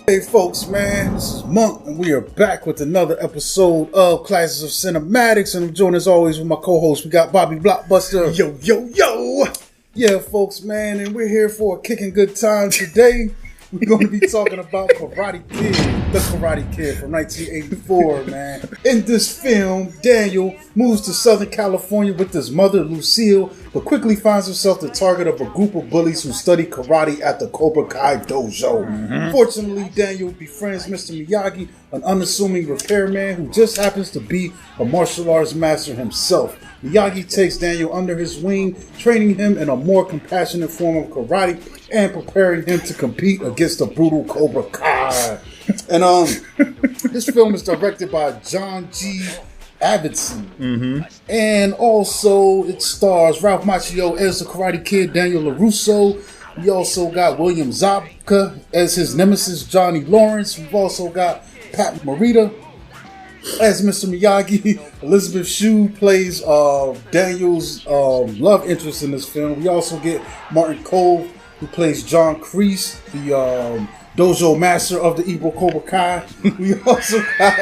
Hey folks, man, this is Monk, and we are back with another episode of Classes of Cinematics, and I'm joined as always with my co-host. We got Bobby Blockbuster. Yo, yo, yo! Yeah, folks, man, and we're here for a kicking good time today. We're going to be talking about Karate Kid, the Karate Kid from 1984, man. In this film, Daniel moves to Southern California with his mother, Lucille, but quickly finds himself the target of a group of bullies who study karate at the Cobra Kai dojo. Fortunately, Daniel befriends Mr. Miyagi, an unassuming repairman who just happens to be a martial arts master himself. Miyagi takes Daniel under his wing, training him in a more compassionate form of karate and preparing him to compete against the brutal Cobra Kai. And this film is directed by John G. Avildsen. And also it stars Ralph Macchio as the Karate Kid, Daniel LaRusso. We also got William Zabka as his nemesis, Johnny Lawrence. We've also got Pat Morita as Mr. Miyagi. Elizabeth Shue plays Daniel's love interest in this film. We also get Martin Cove, who plays John Kreese, the dojo master of the evil Cobra Kai. We also got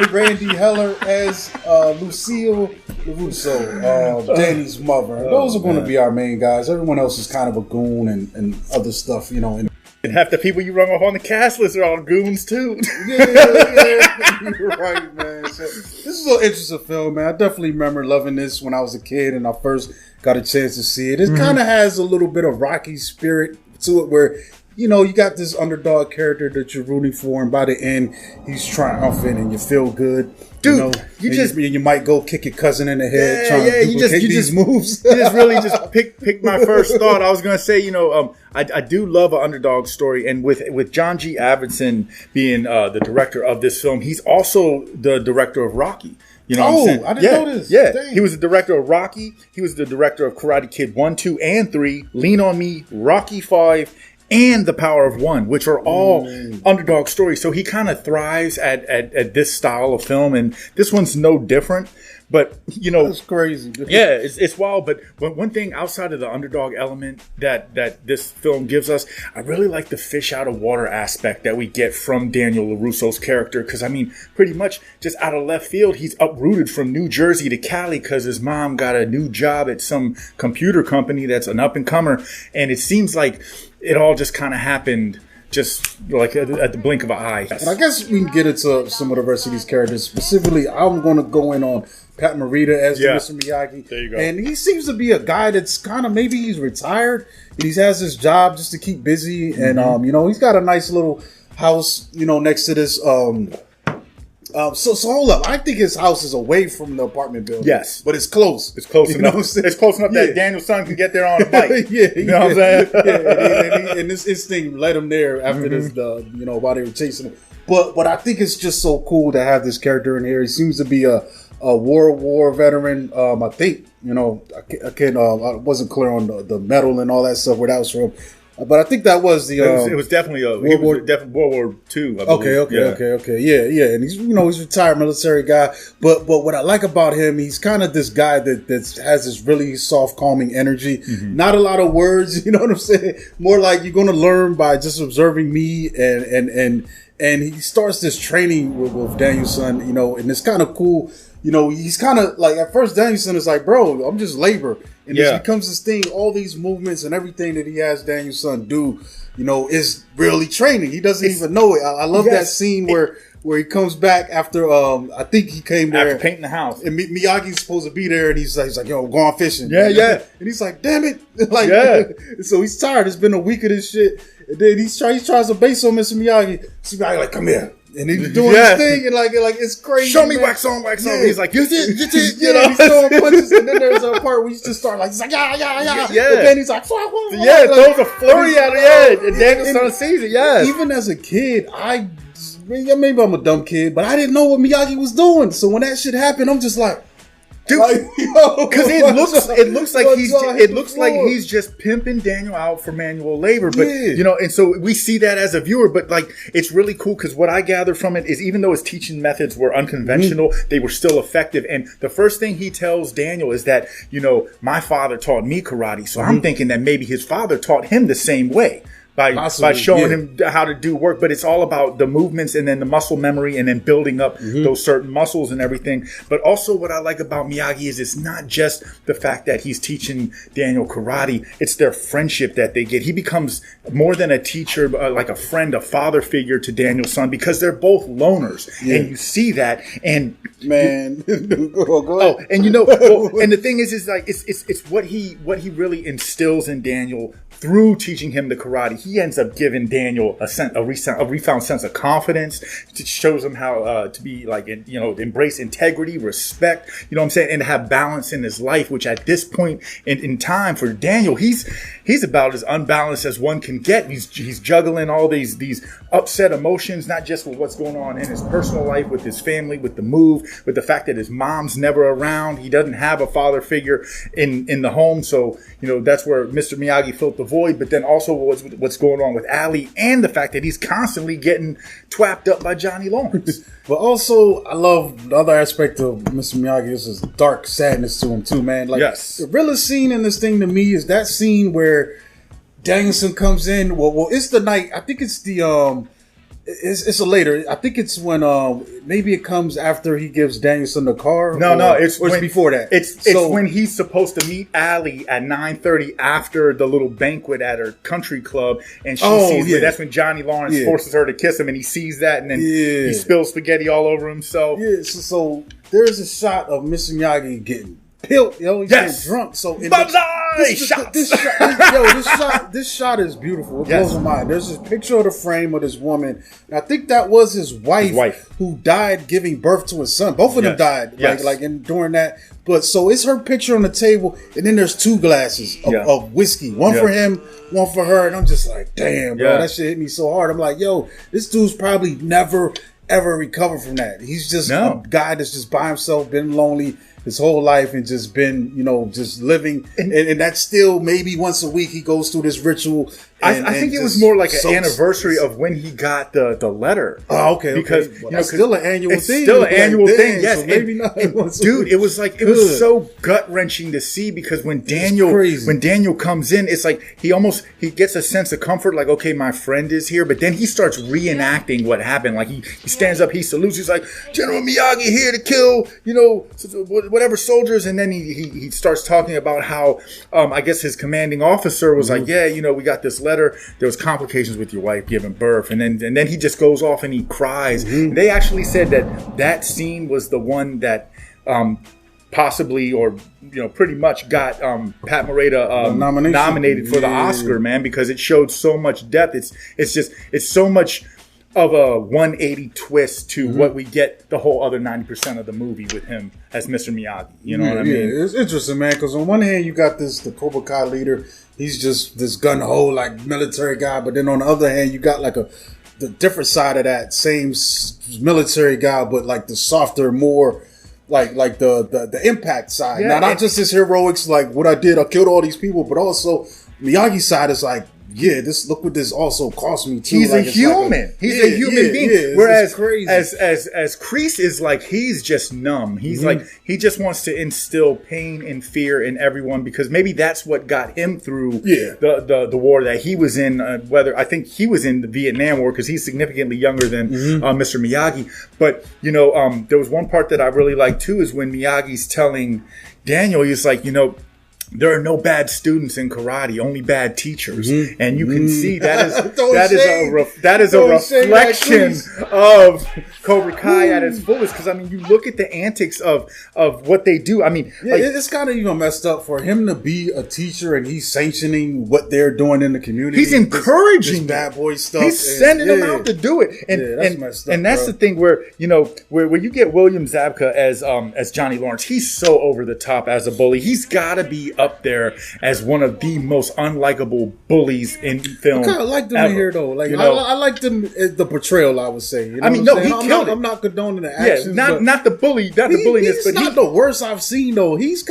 Randee Heller as Lucille LaRusso, Danny's mother. Those are going to be our main guys. Everyone else is kind of a goon and other stuff, you know. And half the people you run off on the cast list are all goons too. Yeah, you're right, man. So, this is an interesting film, man. I definitely remember loving this when I was a kid and I first got a chance to see it. It kind of has a little bit of Rocky spirit to it where, you know, you got this underdog character that you're rooting for, and by the end, he's triumphant and you feel good. Dude, you know, you might go kick your cousin in the head trying to duplicate these moves. You just really just picked my first thought. I was going to say, you know, I do love an underdog story, and with John G. Avildsen being the director of this film, he's also the director of Rocky. You know what I'm saying? I didn't know this. Yeah, Dang. He was the director of Rocky. He was the director of Karate Kid 1, 2, and 3, Lean on Me, Rocky 5, and The Power of One, which are all underdog stories. So he kind of thrives at this style of film, and this one's no different. But, you know, that's crazy. Yeah, it's wild. But one thing outside of the underdog element that this film gives us, I really like the fish out of water aspect that we get from Daniel LaRusso's character. Because, I mean, pretty much just out of left field, he's uprooted from New Jersey to Cali because his mom got a new job at some computer company that's an up-and-comer. And it seems like it all just kind of happened just like at the blink of an eye. And I guess we can get into some of the rest of these characters. Specifically, I'm going to go in on Pat Morita as Mr. Miyagi. There you go. And he seems to be a guy that's kind of, maybe he's retired. And he has his job just to keep busy. And, you know, he's got a nice little house, you know, next to this. So hold up. I think his house is away from the apartment building. Yes. But it's close. It's close enough. It's close enough that Daniel's son can get there on a bike. You know what I'm saying? And this instinct led him there after this, you know, while they were chasing him. But I think it's just so cool to have this character in here. He seems to be a World War veteran. I think, you know, I wasn't clear on the medal and all that stuff where that was from. But I think that was the. It was definitely World War II. Okay. Yeah. And he's, you know, he's a retired military guy. But what I like about him, he's kind of this guy that has this really soft, calming energy. Not a lot of words. You know what I'm saying? More like you're going to learn by just observing me and he starts this training with Danielson. You know, and it's kind of cool. You know, he's kind of like, at first Danielson is like, bro, I'm just labor. And it becomes this thing, all these movements and everything that he has Danielson do, you know, is really training. He doesn't even know it. I love that scene where he comes back after, I think he came there. After painting the house. And Miyagi's supposed to be there, and he's like, yo, go on fishing. Yeah. And he's like, damn it. Like, so he's tired. It's been a week of this shit. And then he tries to base on Mr. Miyagi. Mr. Miyagi like, come here. And he's doing his thing, and like it's crazy. Show me wax on. He's like, you did. You know, he's throwing punches, and then there's a part where he's just start like, he's like, yeah. And then he's like, throws a flurry at it. And Danielson sees it. Even as a kid, maybe I'm a dumb kid, but I didn't know what Miyagi was doing. So when that shit happened, I'm just like, dude, because it looks like he's just pimping Daniel out for manual labor, but you know, and so we see that as a viewer. But like, it's really cool because what I gather from it is, even though his teaching methods were unconventional, they were still effective. And the first thing he tells Daniel is that, you know, my father taught me karate, so I'm thinking that maybe his father taught him the same way. by showing him how to do work. But it's all about the movements and then the muscle memory and then building up those certain muscles and everything. But also what I like about Miyagi is it's not just the fact that he's teaching Daniel karate. It's their friendship that they get. He becomes more than a teacher, like a friend, a father figure to Daniel's son, because they're both loners. And you see that. And man, go ahead. And and the thing is like it's what he really instills in Daniel through teaching him the karate. He ends up giving Daniel a refound sense of confidence. It shows him how to be like, embrace integrity, respect, you know what I'm saying, and have balance in his life, which at this point in time for Daniel, he's about as unbalanced as one can get. He's juggling all these upset emotions, not just with what's going on in his personal life, with his family, with the move, with the fact that his mom's never around. He doesn't have a father figure in the home. So, that's where Mr. Miyagi filled the void. But then also what's going on with Ali, and the fact that he's constantly getting twapped up by Johnny Lawrence. But also, I love the other aspect of Mr. Miyagi. This is dark sadness to him too, man. Like, yes. The realest scene in this thing to me is that scene where Danielson comes in. Well, it's the night. I think it's the it's a later. I think it's when maybe it comes after he gives Danielson the car. No, it's before that. It's when he's supposed to meet Allie at 9:30 after the little banquet at her country club, and she sees it. That's when Johnny Lawrence forces her to kiss him, and he sees that, and then he spills spaghetti all over himself. Yeah, so there's a shot of Mr. Miyagi getting pilled. He's getting drunk. So this shot is beautiful. It blows my mind. There's this picture of the frame of this woman. And I think that was his wife who died giving birth to his son. Both of them died during that. But so it's her picture on the table, and then there's two glasses of whiskey. One for him, one for her. And I'm just like, damn, bro, that shit hit me so hard. I'm like, yo, this dude's probably never, ever recover from that. He's just a guy that's just by himself, been lonely his whole life, and just been, just living. And that's still maybe once a week he goes through this ritual. I think it was more like an anniversary of when he got the letter. Oh, okay. Because that's still an annual thing. It's still an annual thing. Yes, so maybe not. Dude, it was like, it was so gut wrenching to see, because when Daniel comes in, it's like he gets a sense of comfort, like, okay, my friend is here, but then he starts reenacting what happened. Like he stands up, he salutes, he's like, General Miyagi here to kill, whatever soldiers, and then he starts talking about how I guess his commanding officer was like, we got this letter, there was complications with your wife giving birth, and then he just goes off and he cries. They actually said that scene was the one that possibly, or pretty much got Pat Morita nominated for the Oscar, man, because it showed so much depth. It's so much of a 180 twist to what we get the whole other 90% of the movie with him as Mr. Miyagi. You know what I mean? It's interesting, man, because on one hand you got the Cobra Kai leader. He's just this gun-ho, like, military guy. But then on the other hand, you got like the different side of that same military guy, but like the softer, more like the impact side. Now, not just his heroics, like what I did, I killed all these people, but also Miyagi's side is like, look what this also cost me too. He's a human. He's a human being. Whereas crazy. as Kreese is like, he's just numb. He's like, he just wants to instill pain and fear in everyone, because maybe that's what got him through the war that he was in. Whether I think he was in the Vietnam War, because he's significantly younger than Mr. Miyagi. But there was one part that I really liked too, is when Miyagi's telling Daniel, he's like, there are no bad students in karate, only bad teachers, and you can see that is a reflection of Cobra Kai at its fullest. Because you look at the antics of what they do. It's kind of even messed up for him to be a teacher and he's sanctioning what they're doing in the community. He's encouraging this bad boy stuff. He's sending them out to do it, that's messed up, and that's the thing where where you get William Zabka as Johnny Lawrence. He's so over the top as a bully. He's got to be up there as one of the most unlikable bullies in film. I kind of liked him in here though. Like I liked him the portrayal, I would say. He killed it. I'm not condoning the actions. Not the bully, not the bulliness, but he's not the worst I've seen though. He's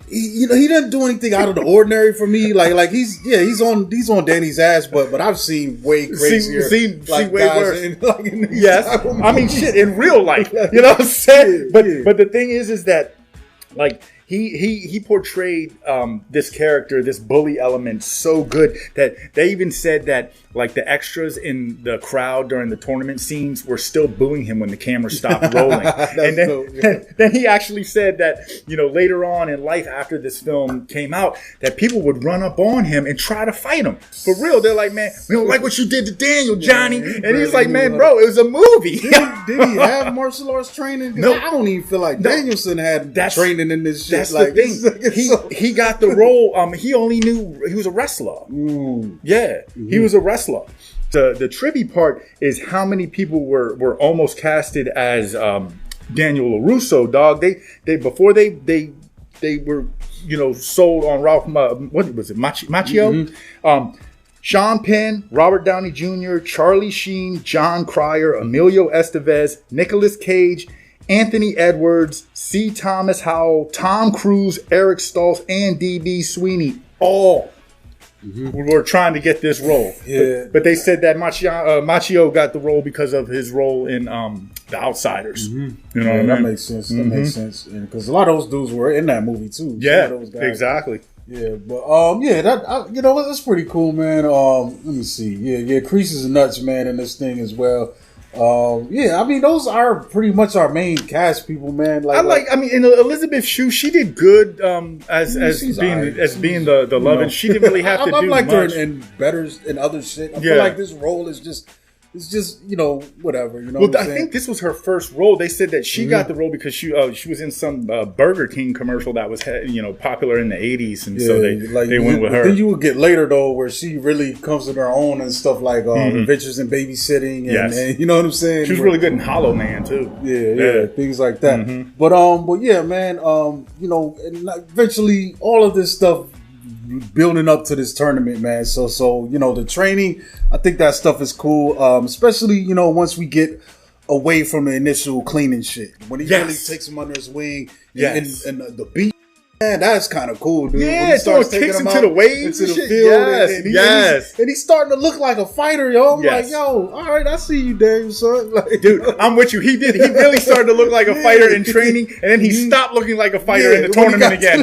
he doesn't do anything out of the ordinary for me. Like he's on Danny's ass, but I've seen way crazier. Seen way worse. Shit, in real life. You know what I'm saying? But the thing is that, like, he portrayed this character, this bully element, so good that they even said that like the extras in the crowd during the tournament scenes were still booing him when the camera stopped rolling. And then he actually said that, you know, later on in life after this film came out, that people would run up on him and try to fight him. For real, they're like, man, we don't like what you did to Daniel, Johnny. And he's like, man, bro, it was a movie. Did he have martial arts training? No, I don't even feel like Danielson had training in this shit. That's like, the thing. He got the role. He only knew he was a wrestler. Yeah, he was a wrestler. The trippy part is how many people were almost casted as Daniel LaRusso. Dog, they before they were, you know, sold on Ralph. What was it, Macchio? Sean Penn, Robert Downey Jr., Charlie Sheen, John Cryer, Emilio Estevez, Nicolas Cage, Anthony Edwards, C. Thomas Howell, Tom Cruise, Eric Stoltz, and D.B. Sweeney, all were trying to get this role. Yeah. But they said that Macchio got the role because of his role in The Outsiders. You know what I mean? That makes sense. That makes sense. Because a lot of those dudes were in that movie too. Yeah, exactly. Yeah, but you know, that's pretty cool, man. Let me see. Yeah, Kreese is nuts, man, in this thing as well. I mean, those are pretty much our main cast people, man. I mean, in Elizabeth Shue, she did good as being the love, and she didn't really have to do much. I liked her in Better and other shit. I feel like this role is just. It's just, you know, whatever. You know. Well, I think this was her first role. They said that she got the role because she was in some Burger King commercial that was, you know, popular in the '80s, and so they went with her. Then you would get later though, where she really comes to her own and stuff like Adventures in Babysitting, and you know what I'm saying. She was really good in Hollow Man too. Yeah, things like that. But yeah, man. You know, and eventually all of this stuff building up to this tournament, man. So you know, the training, I think that stuff is cool. Especially, you know, once we get away from the initial cleaning shit. When he really takes him under his wing and the beat. Man, that's kind of cool, dude. Yeah, when he starts taking him to the waves into the field, and he's starting to look like a fighter, yo. I'm like, yo, all right, I see you, Dave, son. Like, dude, I'm with you. He really started to look like a fighter in training, and then he stopped looking like a fighter in the tournament again.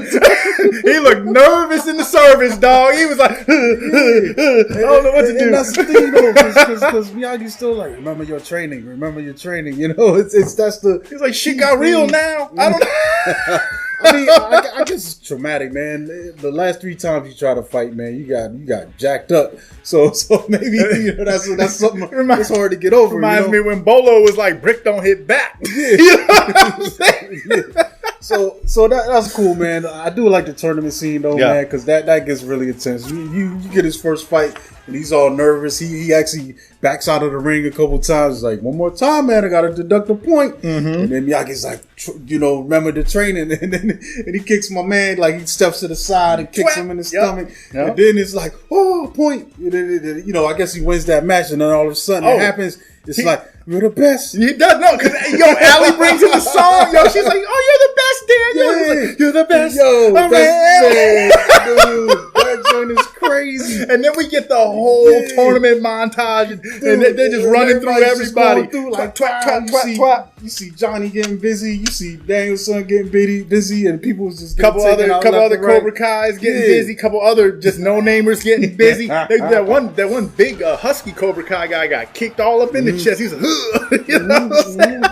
He looked nervous in the service, dog. He was like, I don't know what to do. And that's the thing, though, because Miyagi's still like, remember your training. You know, he's like, shit got real now. I don't know. I mean, I guess it's traumatic, man. The last 3 times you try to fight, man, you got jacked up. So maybe, you know, that's something that's hard to get over. Reminds me when Bolo was like, brick don't hit back. Yeah. You know what I'm saying? So that's cool, man. I do like the tournament scene though, man, because that gets really intense. You get his first fight and he's all nervous. He actually backs out of the ring a couple times. He's like, one more time, man, I got to deduct a point. And then Miyagi's like, you know, remember the training. And he kicks my man, like he steps to the side and kicks him in the stomach. And then it's like, oh, point. You know, I guess he wins that match, and then all of a sudden it happens. It's like, you're the best. He does know, because Allie brings him the song. Yo, she's like, oh, you're the best, Daniel. Like, you're the best. Yo, that's man. Dude, that joint is crazy. And then we get the whole tournament montage, and they're just running through everybody. Through, like, twat. You see Johnny getting busy. You see Daniel's son getting busy, and people just couple other Cobra Kai's getting busy. Couple other just no-namers getting busy. That one big husky Cobra Kai guy got kicked all up in the chest. He's like, you know what I'm saying?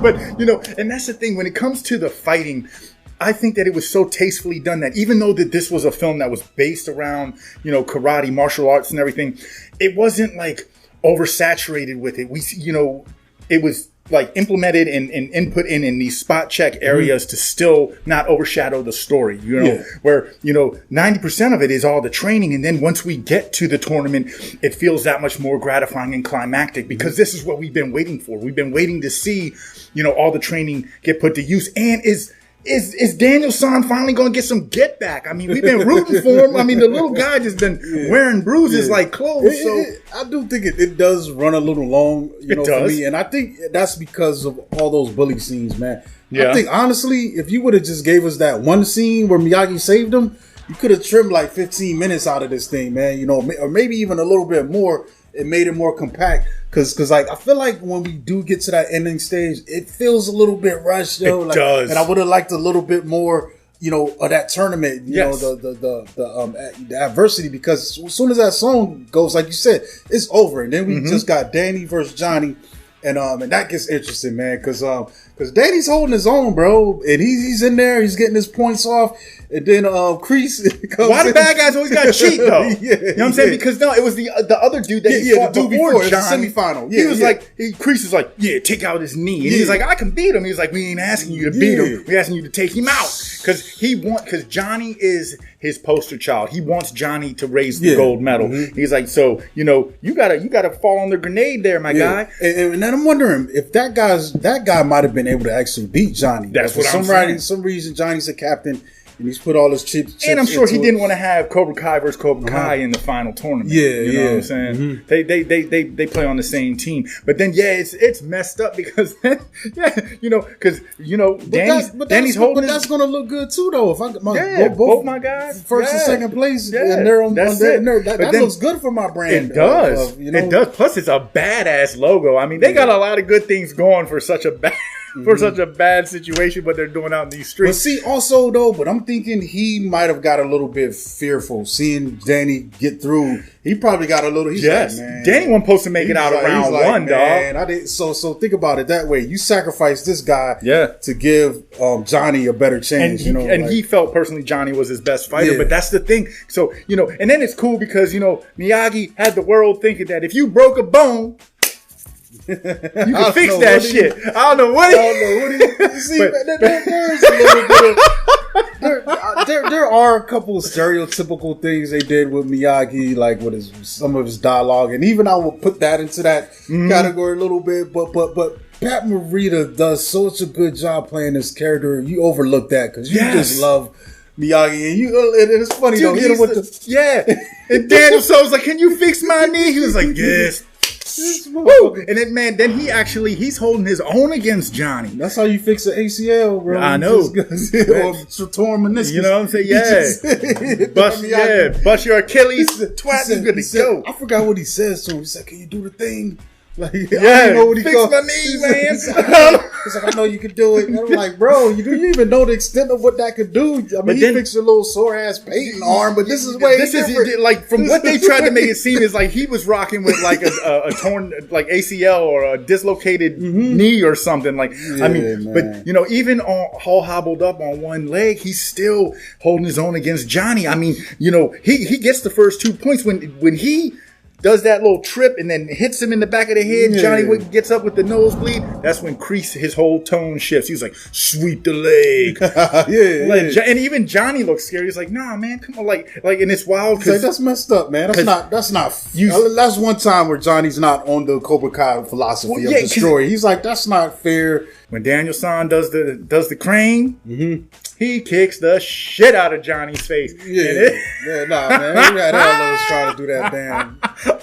But, you know, and that's the thing. When it comes to the fighting, I think that it was so tastefully done that even though that this was a film that was based around, you know, karate, martial arts and everything, it wasn't like oversaturated with it. It was like implemented and input in these spot check areas to still not overshadow the story, you know, where, you know, 90% of it is all the training. And then once we get to the tournament, it feels that much more gratifying and climactic because this is what we've been waiting for. We've been waiting to see, you know, all the training get put to use. And is Daniel-san finally going to get some get back? I mean, we've been rooting for him. I mean, the little guy just been wearing bruises like clothes. I do think it does run a little long, you know, for me. And I think that's because of all those bully scenes, man. I think, honestly, if you would have just gave us that one scene where Miyagi saved him, you could have trimmed like 15 minutes out of this thing, man. You know, or maybe even a little bit more. It made it more compact. Cause like, I feel like when we do get to that ending stage, it feels a little bit rushed, yo. It does. And I would have liked a little bit more of that tournament, Yes. the adversity, because as soon as that song goes, like you said, it's over. And then we just got Danny versus Johnny. And that gets interesting, man, because Danny's holding his own, bro, and he's in there, he's getting his points off, and then Kreese comes Why the bad guys always got to cheat though? Yeah, you know what I'm saying? Because no, it was the other dude that he fought the dude before the Johnny. semifinal. He was like, Kreese was like, take out his knee, and he's like, I can beat him. He's like, we ain't asking you to beat him, we're asking you to take him out, because Johnny is his poster child. He wants Johnny to raise the gold medal. He's like, so you gotta fall on the grenade there, my guy. And then I'm wondering if that guy might have been able to actually beat Johnny. That's what I'm saying. Some reason Johnny's a captain, and he's put all his chips. And I'm sure he didn't want to have Cobra Kai versus Cobra Kai in the final tournament. You know what I'm saying? They play on the same team. But then it's messed up because Danny's holding. But that's gonna look good too, though. If both my guys first and second place, and they're on that looks good for my brand. It does. It does. Plus, it's a badass logo. I mean, they got a lot of good things going for such a bad situation, what they're doing out in these streets. But see, also though, I'm thinking he might have got a little bit fearful seeing Danny get through. He probably got a little. He's like, man, Danny wasn't supposed to make it out of round one, dog. I didn't. So think about it that way. You sacrifice this guy, to give Johnny a better chance. He felt personally Johnny was his best fighter. But that's the thing. So and then it's cool because Miyagi had the world thinking that if you broke a bone, you can fix that shit. I don't know what he see, there's a little bit of there are a couple of stereotypical things they did with Miyagi, like with some of his dialogue, and even I will put that into that category a little bit. But Pat Morita does such a good job playing this character. You overlook that because you just love Miyagi, and it's funny, dude, though. Hit him with and Daniel So's like, "Can you fix my knee?" He was like, "Yes." Woo! And then he's holding his own against Johnny. That's how you fix an ACL, bro. I know. Or torn meniscus. You know what I'm saying? Bust your Achilles, twat, you good to go. I forgot what he says to him. He said, "Can you do the thing?" Like, I don't know what he fix my knee, man. He's like, "I know you can do it." And I'm like, "Bro, do you even know the extent of what that could do?" I mean, he fixed a little sore ass Peyton arm, but this is way different. Like from what they tried to make it seem is like he was rocking with like a torn like ACL or a dislocated knee or something. Like but even all hobbled up on one leg, he's still holding his own against Johnny. I mean, he gets the first 2 points when he does that little trip and then hits him in the back of the head. Johnny gets up with the nosebleed. That's when Kreese, his whole tone shifts. He was like, "Sweep the leg." And even Johnny looks scared. He's like, "Nah, man, come on." Like, and it's wild because that's messed up, man. That's that's one time where Johnny's not on the Cobra Kai philosophy of destroy. He's like, that's not fair. When Daniel-san does the crane, he kicks the shit out of Johnny's face. Man. We had Ellos trying to do that damn.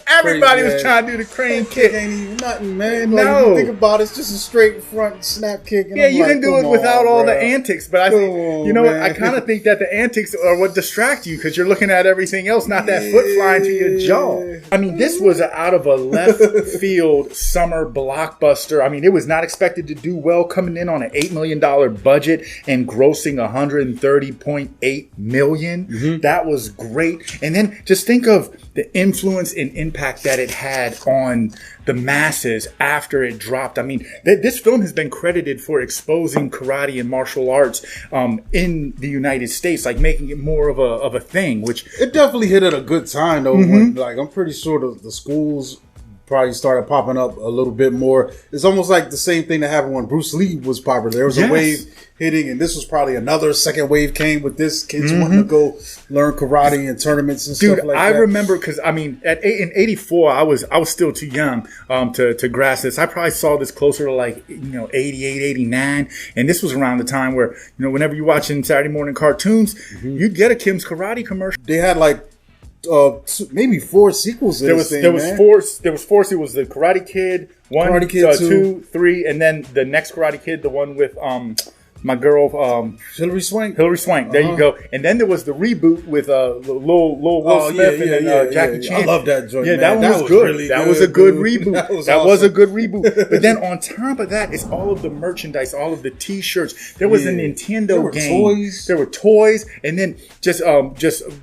Everybody was trying to do the crane kick. Ain't even nothing, man. Like, if you think about it, it's just a straight front snap kick. And you can do it without all the antics. But I think, I kind of think that the antics are what distract you because you're looking at everything else, not that foot flying to your jaw. I mean, this was out of a left field summer blockbuster. I mean, it was not expected to do well, coming in on an $8 million budget and grossing $130.8 million. That was great. And then just think of the influence and impact that it had on the masses after it dropped. I mean, this film has been credited for exposing karate and martial arts in the United States, like making it more of a thing. Which it definitely hit at a good time, though. When, like, I'm pretty sure the schools probably started popping up a little bit more. It's almost like the same thing that happened when Bruce Lee was popular. There was a wave hitting, and this was probably another second wave came with this kids wanting to go learn karate and tournaments and stuff like that. I remember because in '84 I was still too young to grasp this. I probably saw this closer to like 88, 89, and this was around the time where whenever you're watching Saturday morning cartoons, you'd get a Kim's Karate commercial. They had like maybe 4 sequels. There was 4. It was the Karate Kid 1, Karate Kid 2, 3, and then the next Karate Kid, the one with my girl Hilary Swank. There you go. And then there was the reboot with Lil Will Smith and then Jackie Chan. I love that joint. Yeah, man. that one was good. Really that was a good dude. reboot. That was a good reboot. But then on top of that, it's all of the merchandise, all of the T-shirts. There was a Nintendo game. Toys. There were toys, and then just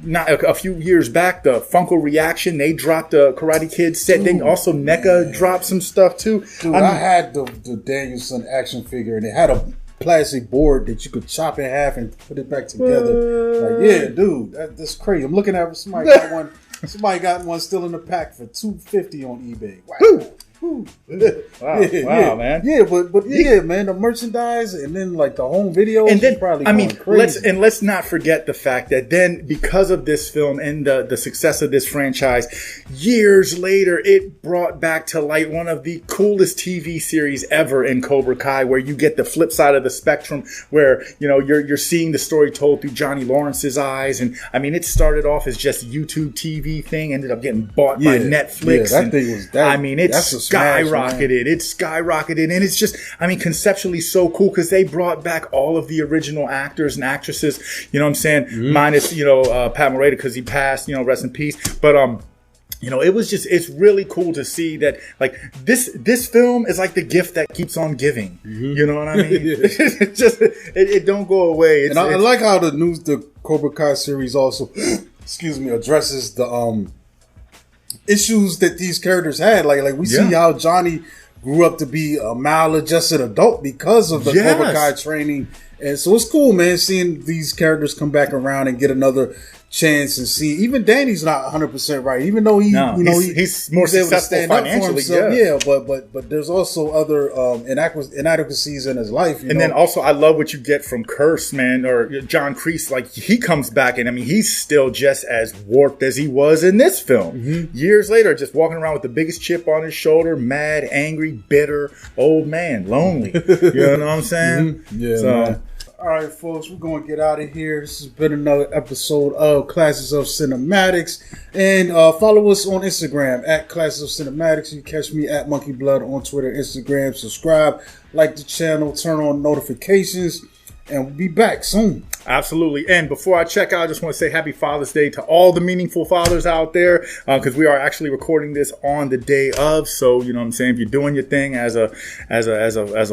not a few years back, the Funko Reaction, they dropped a Karate Kid set. Then also NECA dropped some stuff too. Dude, I had the Danielson action figure, and it had a plastic board that you could chop in half and put it back together. Like, yeah, dude, that's crazy. I'm looking at somebody got one. Somebody got one still in the pack for $250 on eBay. Wow. Wow, man. Yeah, but yeah, man, the merchandise and then like the home videos. And then probably crazy. Let's not forget the fact that then because of this film and the success of this franchise, years later it brought back to light one of the coolest TV series ever in Cobra Kai, where you get the flip side of the spectrum, where you're seeing the story told through Johnny Lawrence's eyes. And I mean, it started off as just a YouTube TV thing, ended up getting bought by Netflix. Yeah, that thing was that. I mean, it's skyrocketed. It skyrocketed, and it's just, I mean, conceptually so cool because they brought back all of the original actors and actresses. You know what I'm saying? Minus Pat Morita because he passed. Rest in peace. But it was just, it's really cool to see that, like, this film is like the gift that keeps on giving. You know what I mean? It just, it don't go away. I like how the Cobra Kai series also, excuse me, addresses the issues that these characters had. Like we see how Johnny grew up to be a maladjusted adult because of the Cobra Kai training. And so it's cool, man, seeing these characters come back around and get another chance and see. Even Danny's not 100% right, even though he's more able to successful stand up for financially. himself. But there's also other inadequacies in his life. Then also, I love what you get from Curse, man, or John Kreese. Like, he comes back, and I mean, he's still just as warped as he was in this film. Years later, just walking around with the biggest chip on his shoulder, mad, angry, bitter, old man, lonely. You know what I'm saying? Yeah, man. All right, folks, we're going to get out of here. This has been another episode of Classes of Cinematics. And follow us on Instagram at Classes of Cinematics. You can catch me at Monkey Blood on Twitter, Instagram. Subscribe, like the channel, turn on notifications, and we'll be back soon. Absolutely. And before I check out, I just want to say Happy Father's Day to all the meaningful fathers out there, because we are actually recording this on the day of. So, you know what I'm saying? If you're doing your thing as a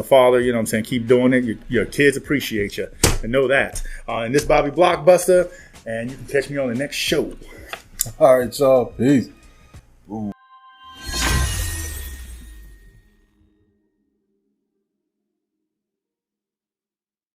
father, you know what I'm saying? Keep doing it. Your kids appreciate you. And know that. And this is Bobby Blockbuster, and you can catch me on the next show. All right, y'all. Peace.